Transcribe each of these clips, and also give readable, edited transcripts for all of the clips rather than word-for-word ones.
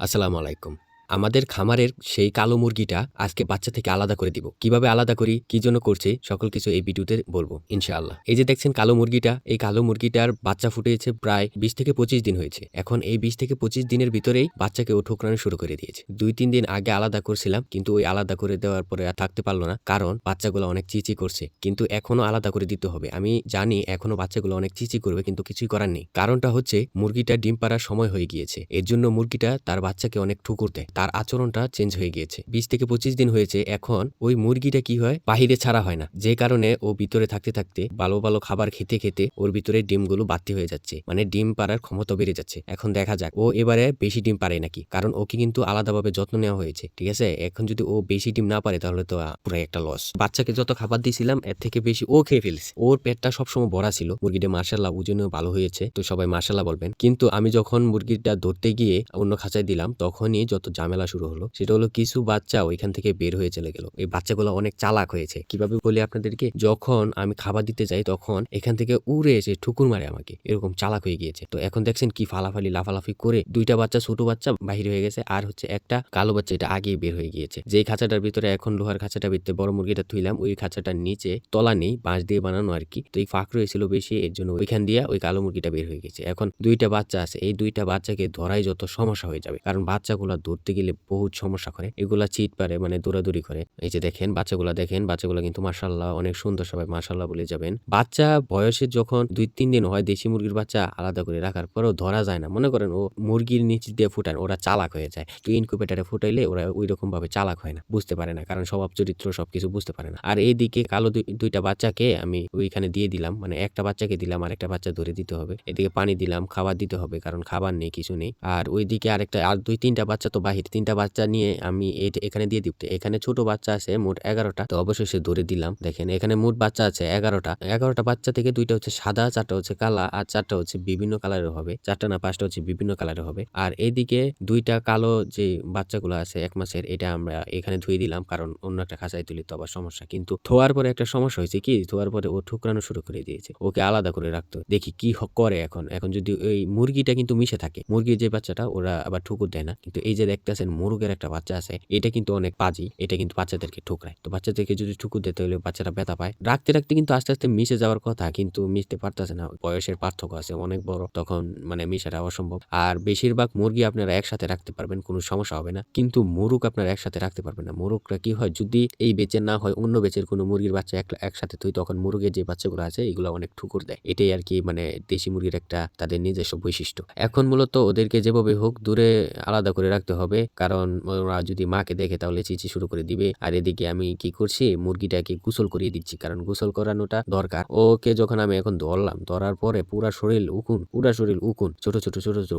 আসসালামু আলাইকুম। আমাদের খামারের সেই কালো মুরগিটা আজকে বাচ্চা থেকে আলাদা করে দিব। কিভাবে আলাদা করি, কি জন্য করছি, সকল কিছু এই ভিডিওতে বলব ইনশাআল্লাহ। এই যে দেখছেন কালো মুরগিটা, এই কালো মুরগিটার বাচ্চা ফুটেছে প্রায় ২০ থেকে ২৫ দিন হয়েছে। এখন এই ২০ থেকে ২৫ দিনের ভিতরেই বাচ্চাকে ও ঠোকরানো শুরু করে দিয়েছে। ২-৩ দিন আগে আলাদা করছিলাম, কিন্তু ওই আলাদা করে দেওয়ার পরে আর থাকতে পারল না। কারণ বাচ্চাগুলো অনেক চিঁচি করছে। কিন্তু এখনো আলাদা করে দিতে হবে। আমি জানি এখনো বাচ্চাগুলো অনেক চিঁচি করবে, কিন্তু কিছুই করার নেই। কারণটা হচ্ছে মুরগিটা ডিম পাড়ার সময় হয়ে গিয়েছে। এর জন্য মুরগিটা তার বাচ্চাকে অনেক ঠুকুর দেয়। তার আচরণটা চেঞ্জ হয়ে গিয়েছে। ২০ থেকে ২৫ দিন হয়েছে। এখন ওই মুরগিটা কি হয়, বাহিরে ছাড়া হয় না। যে কারণে ও ভিতরে থাকতে, থাকতে ভালো খাবার খেতে, খেতে ওর ভিতরে ডিমগুলো বাড়তি হয়ে যাচ্ছে। মানে ডিম পাড়ার ক্ষমতা বেড়ে যাচ্ছে। এখন দেখা যাক ও এবারে বেশি ডিম পারে নাকি। কারণ ওকে কিন্তু আলাদাভাবে যত্ন নেওয়া হয়েছে। ঠিক আছে? এখন যদি ও বেশি ডিম না পারে তাহলে তো পুরাই একটা লস। বাচ্চাকে যত খাবার দিয়েছিলাম এর থেকে বেশি ও খেয়ে ফেলছে। ওর পেটটা সবসময় ভরা ছিল। মুরগিটা মাশাআল্লাহ ওজনেও ভালো হয়েছে। তো সবাই মাশাআল্লাহ বলবেন। কিন্তু আমি যখন মুরগিটা ধরতে গিয়ে অন্য খাঁচায় দিলাম তখনই যত ঝামেলা শুরু হলো। সেটা হলো কিছু বাচ্চা ওইখান থেকে বের হয়ে চলে গেল। এই বাচ্চাগুলো অনেক চালাক হয়েছে। কিভাবে বলি আপনাদেরকে, যখন আমি খাবার দিতে যাই তখন এখান থেকে উড়ে এসে ঠুকুর মারে আমাকে। এরকম চালাক হয়ে গিয়েছে। তো এখন দেখছেন কি ফালাফালি লাফালাফি করে ২টা বাচ্চা, ছোট বাচ্চা বাহির হয়ে গেছে। আর হচ্ছে একটা কালো বাচ্চা, এটা আগেই বের হয়ে গিয়েছে। যেই খাঁচাটার ভিতরে এখন লোহার খাঁচাটার ভিতরে বড় মুরগিটা থুইলাম, ওই খাঁচাটার নিচে তলা নেই, বাঁশ দিয়ে বানানো আরকি। তো এই ফাঁক রয়েছিল বেশি, এর জন্য ওইখান দিয়ে ওই কালো মুরগিটা বের হয়ে গেছে। এখন ২টা বাচ্চা আছে। এই ২টা বাচ্চাকে ধরাই যত সমস্যা হয়ে যাবে। কারণ বাচ্চাগুলা ধরতে গেলে বহুত সমস্যা করে। এগুলা চিট পারে, মানে দৌড়াদৌড়ি করে। এই যে দেখেন বাচ্চাগুলা, দেখেন বাচ্চাগুলা কিন্তু মাশাআল্লাহ অনেক সুন্দর, সবাই মাশাআল্লাহ বলে যাবেন। বাচ্চা বয়সে যখন ২-৩ দিন হয়, দেশি মুরগির বাচ্চা আলাদা করে রাখার পরেও ধরা যায় না। মনে করেন ও মুরগির নিচ দিয়ে ফুটান, ওরা চালাক হয়ে যায়। তো ইনকিউবেটরে ফুটাইলে ওরা ঐরকম ভাবে চালাক হয় না, বুঝতে পারে না। কারণ স্বভাব চরিত্র সবকিছু বুঝতে পারে না। আর এইদিকে কালো ২টা বাচ্চাকে আমি ওইখানে দিয়ে দিলাম। মানে একটা বাচ্চাকে দিলাম, আরেকটা বাচ্চা ধরে দিতে হবে। এদিকে পানি দিলাম, খাবার দিতে হবে, কারণ খাবার নেই, কিছু নেই। আর ওইদিকে আরেকটা আর ২-৩টা বাচ্চা তো বাহির। ৩টা বাচ্চা নিয়ে আমি এখানে দিয়ে দিব। এখানে ছোট বাচ্চা আছে মোট ১১টা। তো অবশেষে ধরে দিলাম। দেখেন এখানে মোট বাচ্চা আছে ১১টা। ১১টা বাচ্চা থেকে ২টা হচ্ছে সাদা, ৪টা হচ্ছে কালা, আর ৪টা হচ্ছে বিভিন্ন কালারের হবে। ৪টা না ৫টা হচ্ছে বিভিন্ন কালারের হবে। আর এইদিকে ২টা কালো যে বাচ্চাগুলো আছে ১ মাসের, এটা আমরা এখানে ধুয়ে দিলাম, কারণ অন্য একটা খাঁচায় তুলি তো আবার সমস্যা। কিন্তু ধোয়ার পরে একটা সমস্যা হয়েছে কি, ধোয়ার পরে ও ঠুকরানো শুরু করে দিয়েছে। ওকে আলাদা করে রাখতো। দেখি কি করে এখন। এখন যদি ওই মুরগিটা কিন্তু মিশে থাকে, মুরগির যে বাচ্চাটা ওরা আবার ঠুকুর দেয় না। কিন্তু এই যে দেখতেছেন মোরগের একটা বাচ্চা আছে, এটা কিন্তু অনেক পাজি। এটা কিন্তু বাচ্চাদেরকে ঠুকরায়। তো বাচ্চাদেরকে যদি ঠুকুর দেয় তাহলে বাচ্চারা ব্যথা পায়। রাখতে, রাখতে কিন্তু আস্তে, আস্তে মিশে যাওয়ার কথা, কিন্তু মিশতে পারতেছে না। বয়সের পার্থক্য আছে অনেক বড়। তখন মানে মিশাটা অসম্ভব। আর বেশিরভাগ মুরগি আপনারা একসাথে রাখতে পারবেন, কোনো সমস্যা হবে না। কিন্তু মোরগ আপনারা একসাথে রাখতে পারবেন না। মোরগরা কি হয়, যদি এই বেচের না হয়, অন্য বেচের কোনো মুরগির বাচ্চা একসাথে থুই, তখন মুরগের যে বাচ্চাগুলো আছে এগুলো অনেক ঠুকুর দেয়। এটাই আরকি মানে দেশি মুরগির একটা তাদের নিজস্ব বৈশিষ্ট্য। এখন মূলত ওদেরকে যেভাবে হোক দূরে আলাদা করে রাখতে হবে, কারণ ওরা যদি মাকে দেখে তাহলে চিঁচি শুরু করে দিবে। আর এদিকে আমি কি করছি, মুরগিটাকে গোসল করিয়ে দিচ্ছি, কারণ গোসল করানোটা দরকার। ওকে যখন আমি এখন ধরলাম, ধরার পরে পুরা শরীর উকুন, ছোট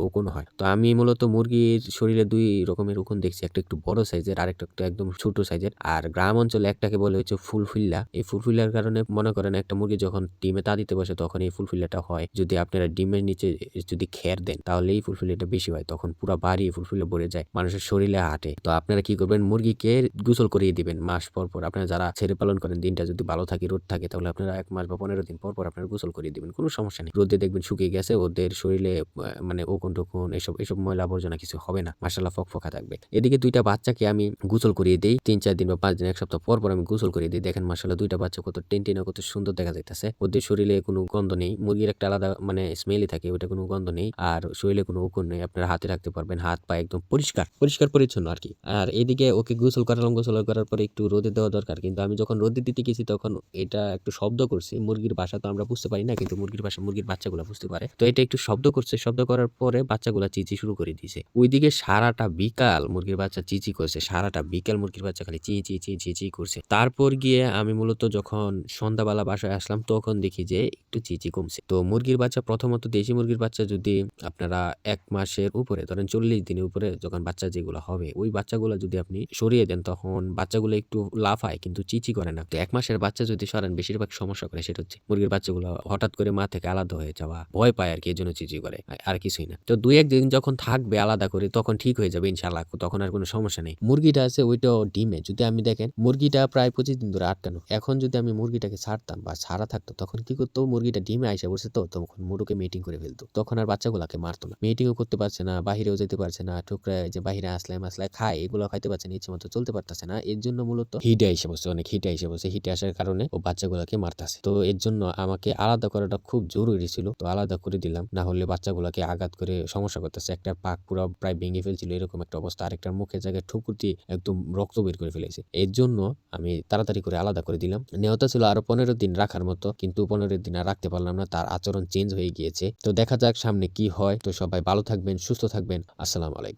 উকুন হয়। তো আমি মূলত মুরগির শরীরে ২ রকমের উকুন দেখছি, একটা একটু বড় সাইজের, আর একটা একটু একদম ছোট সাইজের। আর গ্রাম অঞ্চলে একটাকে বলে হচ্ছে ফুলফিল্লা। এই ফুলফিল্লার কারণে মনে করেন একটা মুরগি যখন ডিমে তা দিতে বসে তখন এই ফুলফিল্লাটা হয়। যদি আপনারা ডিমের নিচে যদি খের দেন তাহলে এই ফুলফিল্লাটা বেশি হয়, তখন পুরা বাড়ি ফুলফিল্লা ভরে যায়, মানুষের শরীরে হাঁটে। তো আপনারা কি করবেন, মুরগিকে গোসল করিয়ে দিবেন মাস পর পর। আপনারা যারা ছেড়ে পালন করেন, দিনটা যদি ভালো থাকে, রোদ থাকে, তাহলে আপনারা ১ মাস বা ১৫ দিন পর পর আপনারা গোসল করিয়ে দিবেন, কোনো সমস্যা নেই। রোদে দেখবেন শুকিয়ে গেছে, ওদের শরীরে মানে উকুন টুকুন এসব ময়লা আবর্জনা কিছু হবে না, মাশাআল্লাহ ফকফকা থাকবে। এদিকে ২টা বাচ্চাকে আমি গোসল করিয়ে দেই ৩-৪ দিন বা ৫ দিন, ১ সপ্তাহ পর পর আমি গোসল করিয়ে দিই। দেখেন মাশাআল্লাহ ২টা বাচ্চা কত টেনটেনে, কত সুন্দর দেখা যাইতেছে। ওদের শরীরে কোনো গন্ধ নেই। মুরগির একটা আলাদা মানে স্মেলই থাকে, ওটা কোনো গন্ধ নেই। আর শরীরে কোনো উকুন নেই। আপনারা হাতে রাখতে পারবেন, হাত পা একদম পরিষ্কার পরিচ্ছন্ন আরকি। আর এদিকে ওকে গোসল করালাম, গোসল করার পরে একটু রোদে দেওয়া দরকার। কিন্তু আমি যখন রোদে দিতে গেছি তখন এটা একটু শব্দ করছে। মুরগির ভাষা তো আমরা বুঝতে পারি না, কিন্তু মুরগির ভাষা মুরগির বাচ্চাগুলা বুঝতে পারে। তো এটা একটু শব্দ করছে, শব্দ করার পরে বাচ্চাগুলা চিঁচি শুরু করে দিয়েছে। ওইদিকে সারাটা বিকাল মুরগির বাচ্চা চিঁচি করছে। সারাটা বিকাল মুরগির বাচ্চা খালি চি করছে। তারপর গিয়ে আমি মূলত যখন সন্ধ্যাবেলা বাসায় আসলাম তখন দেখি যে একটু চিঁচি কমছে। তো মুরগির বাচ্চা প্রথমত দেশি মুরগির বাচ্চা যদি আপনারা ১ মাসের উপরে, ধরেন ৪০ দিনের উপরে যখন বাচ্চা যেগুলো হবে ওই বাচ্চাগুলো যদি আপনি সরিয়ে দেন তখন বাচ্চাগুলো একটু লাফায় কিন্তু চিচি করে না। তো 1 মাসের বাচ্চা যদি সরান বেশিরভাগ সমস্যা করে সেটা হচ্ছে মুরগির বাচ্চাগুলো হঠাৎ করে মা থেকে আলাদা হয়ে যাওয়া, ভয় পায় আরকি, এজন্য চিচি করে। আর কিছুই না। তো ২-১ দিন যখন থাকবে আলাদা করে তখন ঠিক হয়ে যাবে ইনশাআল্লাহ। তখন আর কোনো সমস্যা নেই। মুরগিটা আছে ওইটাও ডিমে। যদি আমি দেখেন মুরগিটা প্রায় ২৫ দিন ধরে আটকানো। এখন যদি আমি মুরগিটাকে ছাড়তাম বা ছাড়া থাকতো তখন কি করতো, মুরগিটা ডিমে আইসা বসে তো তখন মুরুকে মেটিং করে ফেলতো। তখন আর বাচ্চাগুলাকে মারতো না। মেটিংও করতে পারছে না, বাহিরেও যেতে পারছে না। ঠোকরায় যে বাহিরে আসলায় মাসলায় খায় এগুলো খাইতে পারছে না, ইচ্ছেমতো চলতে পারতেছে না। এর জন্য মূলত হিটে আইসা বসছে, অনেক হিটে আইসা বসে। হিটে আসার কারণে ও বাচ্চাগুলাকে মারতাছে। তো এর জন্য আমাকে আলাদা করাটা খুব জরুরি ছিল। তো আলাদা করে দিলাম। না হলে বাচ্চাগুলাকে আঘাত করে সমস্যা করতেছে। একটার পাক পুরা প্রায় ভেঙে ফেলছিল, এরকম একটা অবস্থা। আরেকটার মুখের জায়গায় ঠুকুর দিয়ে একদম রক্ত বের করে ফেলেছে। এর জন্য আমি তাড়াতাড়ি করে আলাদা করে দিলাম। নেওয়াটা ছিল আরো ১৫ দিন রাখার মতো, কিন্তু ১৫ দিন আর রাখতে পারলাম না। তার আচরণ চেঞ্জ হয়ে গিয়েছে। তো দেখা যাক সামনে কি হয়। তো সবাই ভালো থাকবেন, সুস্থ থাকবেন। আসসালামু আলাইকুম।